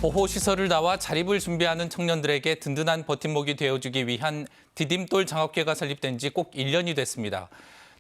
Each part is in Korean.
보호시설을 나와 자립을 준비하는 청년들에게 든든한 버팀목이 되어주기 위한 디딤돌 장학회가 설립된 지 꼭 1년이 됐습니다.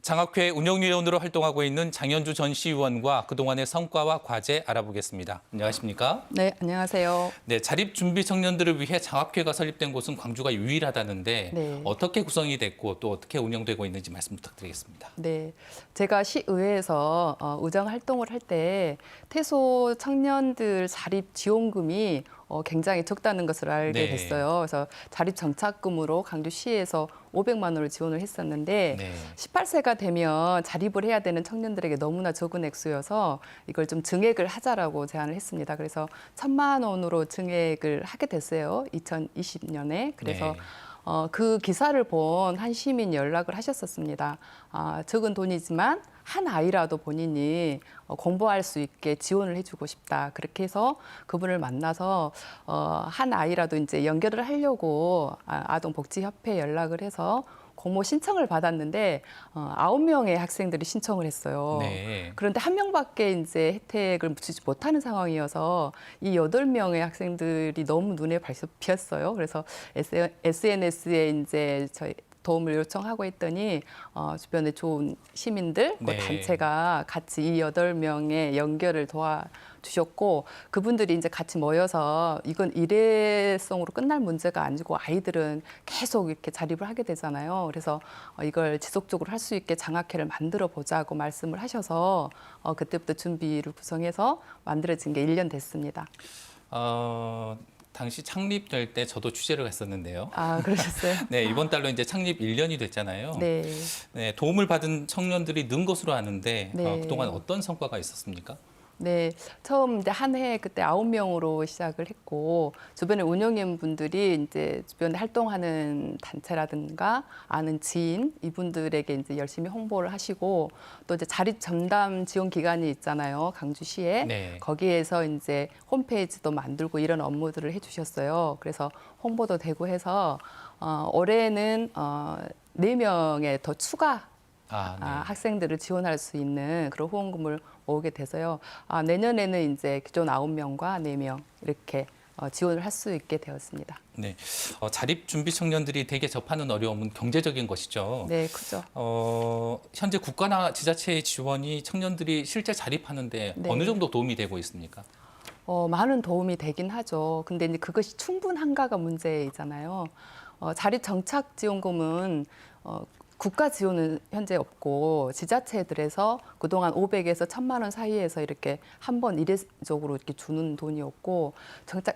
장학회 운영위원으로 활동하고 있는 장현주 전 시의원과 그동안의 성과와 과제 알아보겠습니다. 안녕하십니까? 네, 안녕하세요. 네, 자립 준비 청년들을 위해 장학회가 설립된 곳은 광주가 유일하다는데 네. 어떻게 구성이 됐고 또 어떻게 운영되고 있는지 말씀 부탁드리겠습니다. 네, 제가 시의회에서 의정 활동을 할 때 태소 청년들 자립 지원금이 굉장히 적다는 것을 알게 네. 됐어요. 그래서 자립 정착금으로 강주시에서 500만 원을 지원을 했었는데 네. 18세가 되면 자립을 해야 되는 청년들에게 너무나 적은 액수여서 이걸 좀 증액을 하자라고 제안을 했습니다. 그래서 1,000만 원으로 증액을 하게 됐어요. 2020년에. 그래서 네. 그 기사를 본 한 시민이 연락을 하셨었습니다. 적은 돈이지만 한 아이라도 본인이 공부할 수 있게 지원을 해주고 싶다. 그렇게 해서 그분을 만나서 한 아이라도 이제 연결을 하려고 아동복지협회에 연락을 해서 공모 신청을 받았는데 9명의 학생들이 신청을 했어요. 네. 그런데 한 명밖에 이제 혜택을 주지 못하는 상황이어서 이 8명의 학생들이 너무 눈에 비었어요. 그래서 SNS에 이제 저희 도움을 요청하고 했더니 주변에 좋은 시민들, 네. 단체가 같이 이 8명의 연결을 도와주셨고 그분들이 이제 같이 모여서 이건 일회성으로 끝날 문제가 아니고 아이들은 계속 이렇게 자립을 하게 되잖아요. 그래서 이걸 지속적으로 할 수 있게 장학회를 만들어 보자고 말씀을 하셔서 그때부터 준비를 구성해서 만들어진 게 1년 됐습니다. 당시 창립될 때 저도 취재를 했었는데요. 아, 그러셨어요? 네, 이번 달로 이제 창립 1년이 됐잖아요. 네. 네, 도움을 받은 청년들이 는 것으로 아는데 네. 그동안 어떤 성과가 있었습니까? 네, 처음 이제 한 해 그때 9명으로 시작을 했고 주변에 운영인분들이 이제 주변에 활동하는 단체라든가 아는 지인 이분들에게 이제 열심히 홍보를 하시고 또 이제 자립 전담 지원 기관이 있잖아요, 강주시에. 네. 거기에서 이제 홈페이지도 만들고 이런 업무들을 해주셨어요. 그래서 홍보도 되고 해서 올해는 4명의 더 추가 네. 학생들을 지원할 수 있는 그런 후원금을 모으게 돼서요. 내년에는 이제 기존 9명과 4명 이렇게 지원을 할 수 있게 되었습니다. 네, 자립 준비 청년들이 되게 접하는 어려움은 경제적인 것이죠. 네, 크죠. 현재 국가나 지자체의 지원이 청년들이 실제 자립하는데 네. 어느 정도 도움이 되고 있습니까? 많은 도움이 되긴 하죠. 근데 이제 그것이 충분한가가 문제이잖아요. 자립 정착 지원금은 국가 지원은 현재 없고 지자체들에서 그동안 500에서 1,000만 원 사이에서 이렇게 한 번 이례적으로 이렇게 주는 돈이었고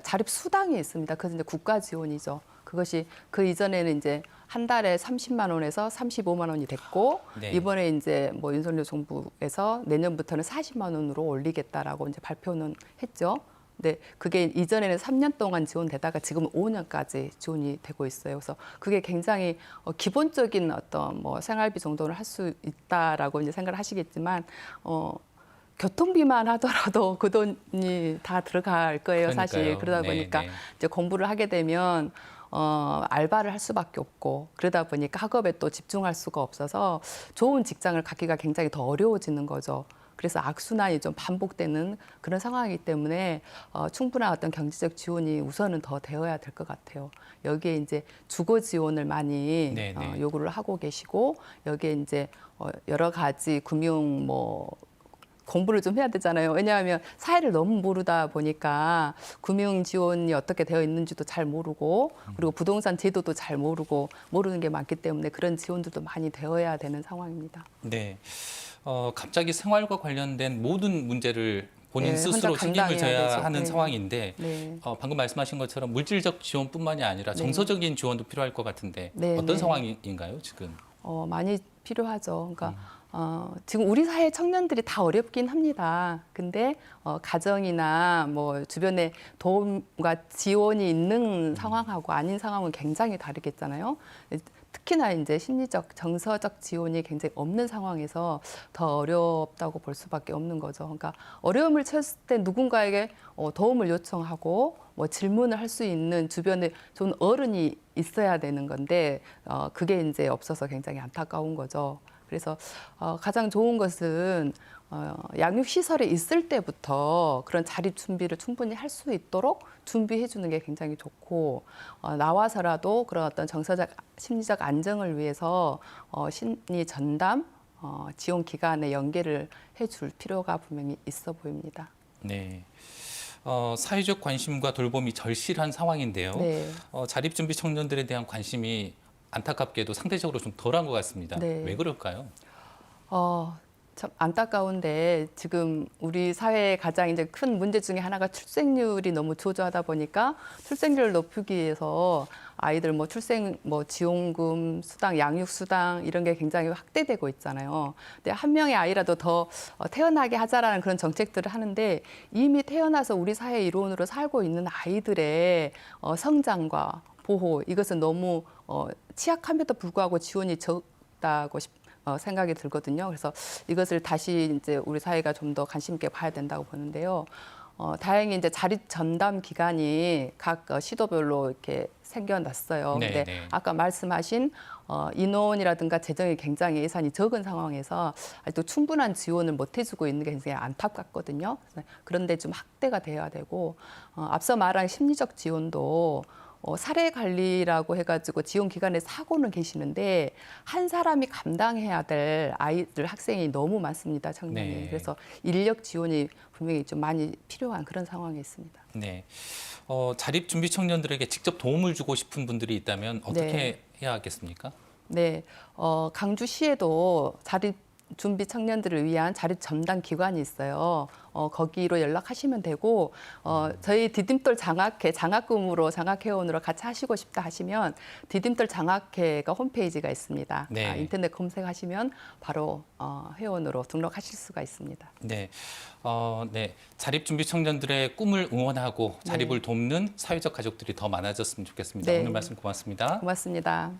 자립 수당이 있습니다. 그것은 이제 국가 지원이죠. 그것이 그 이전에는 이제 한 달에 30만 원에서 35만 원이 됐고 네. 이번에 이제 뭐 윤석열 정부에서 내년부터는 40만 원으로 올리겠다라고 이제 발표는 했죠. 네, 그게 이전에는 3년 동안 지원되다가 지금은 5년까지 지원이 되고 있어요. 그래서 그게 굉장히 기본적인 어떤 뭐 생활비 정도는 할 수 있다라고 이제 생각을 하시겠지만 교통비만 하더라도 그 돈이 다 들어갈 거예요, 사실. 그러니까요. 그러다 네, 보니까 네. 이제 공부를 하게 되면 알바를 할 수밖에 없고 그러다 보니까 학업에 또 집중할 수가 없어서 좋은 직장을 갖기가 굉장히 더 어려워지는 거죠. 그래서 악순환이 좀 반복되는 그런 상황이기 때문에 충분한 어떤 경제적 지원이 우선은 더 되어야 될 것 같아요. 여기에 이제 주거 지원을 많이 네네. 요구를 하고 계시고 여기에 이제 여러 가지 금융 공부를 좀 해야 되잖아요. 왜냐하면 사회를 너무 모르다 보니까 금융 지원이 어떻게 되어 있는지도 잘 모르고 그리고 부동산 제도도 잘 모르는 게 많기 때문에 그런 지원들도 많이 되어야 되는 상황입니다. 네. 갑자기 생활과 관련된 모든 문제를 본인 네, 스스로 혼자 책임을 감당해야 져야 되죠. 하는 네. 상황인데 네. 방금 말씀하신 것처럼 물질적 지원뿐만이 아니라 네. 정서적인 지원도 필요할 것 같은데 네, 어떤 네. 상황인가요, 지금? 많이 필요하죠. 그러니까 지금 우리 사회 청년들이 다 어렵긴 합니다. 근데 가정이나 뭐 주변에 도움과 지원이 있는 상황하고 아닌 상황은 굉장히 다르겠잖아요. 특히나 이제 심리적, 정서적 지원이 굉장히 없는 상황에서 더 어렵다고 볼 수밖에 없는 거죠. 그러니까 어려움을 처했을 때 누군가에게 도움을 요청하고 뭐 질문을 할 수 있는 주변에 좋은 어른이 있어야 되는 건데 그게 이제 없어서 굉장히 안타까운 거죠. 그래서 가장 좋은 것은 양육시설에 있을 때부터 그런 자립 준비를 충분히 할 수 있도록 준비해 주는 게 굉장히 좋고 나와서라도 그런 어떤 정서적, 심리적 안정을 위해서 심리 전담, 지원 기관에 연계를 해줄 필요가 분명히 있어 보입니다. 네. 사회적 관심과 돌봄이 절실한 상황인데요. 네. 자립준비 청년들에 대한 관심이 안타깝게도 상대적으로 좀 덜한 것 같습니다. 네. 왜 그럴까요? 참 안타까운데 지금 우리 사회의 가장 이제 큰 문제 중에 하나가 출생률이 너무 저조하다 보니까 출생률을 높이기 위해서 아이들 지원금, 수당, 양육 수당 이런 게 굉장히 확대되고 있잖아요. 근데 한 명의 아이라도 더 태어나게 하자라는 그런 정책들을 하는데 이미 태어나서 우리 사회 일원으로 살고 있는 아이들의 성장과 보호 이것은 너무 취약함에도 불구하고 지원이 적다고 생각이 들거든요. 그래서 이것을 다시 이제 우리 사회가 좀 더 관심 있게 봐야 된다고 보는데요. 다행히 이제 자립 전담 기관이 각 시도별로 이렇게 생겨났어요. 네, 근데 네. 아까 말씀하신 인원이라든가 재정이 굉장히 예산이 적은 상황에서 아직도 충분한 지원을 못 해주고 있는 게 굉장히 안타깝거든요. 그런데 좀 확대가 돼야 되고 앞서 말한 심리적 지원도 사례 관리라고 해가지고 지원 기관에서 하고는 계시는데 한 사람이 감당해야 될 아이들 학생이 너무 많습니다. 청년이. 네. 그래서 인력 지원이 분명히 좀 많이 필요한 그런 상황에 있습니다. 네. 자립준비 청년들에게 직접 도움을 주고 싶은 분들이 있다면 어떻게 네. 해야 하겠습니까? 네, 강주시에도 자립 준비 청년들을 위한 자립 전담 기관이 있어요. 거기로 연락하시면 되고 저희 디딤돌 장학회 장학금으로 장학회원으로 같이 하시고 싶다 하시면 디딤돌 장학회가 홈페이지가 있습니다. 네. 인터넷 검색하시면 바로 회원으로 등록하실 수가 있습니다. 네. 네. 자립준비 청년들의 꿈을 응원하고 자립을 돕는 사회적 가족들이 더 많아졌으면 좋겠습니다. 네. 오늘 말씀 고맙습니다. 고맙습니다.